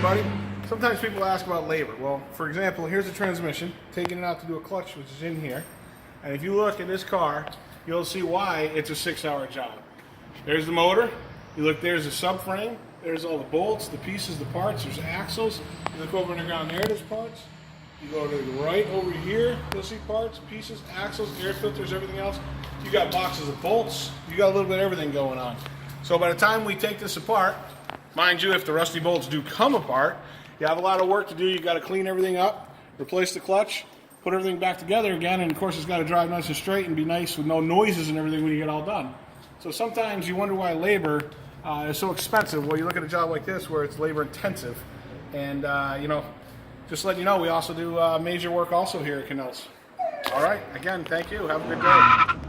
everybody. Sometimes people ask about labor. Well, for example, here's the transmission, taking it out to do a clutch, which is in here. And if you look at this car, you'll see why it's a 6-hour job. There's the motor. You look, there's the subframe. There's all the bolts, the pieces, the parts. There's axles. You look over underground there, there's parts. You go to the right over here, you'll see parts, pieces, axles, air filters, everything else. You got boxes of bolts. You got a little bit of everything going on. So by the time we take this apart, mind you, if the rusty bolts do come apart, you have a lot of work to do. You got to clean everything up, replace the clutch, put everything back together again, and of course it's got to drive nice and straight and be nice with no noises and everything when you get all done. So sometimes you wonder why labor is so expensive. Well, you look at a job like this where it's labor intensive, and you know, just letting you know, we also do major work also here at Kuhnel's. All right, again, thank you. Have a good day.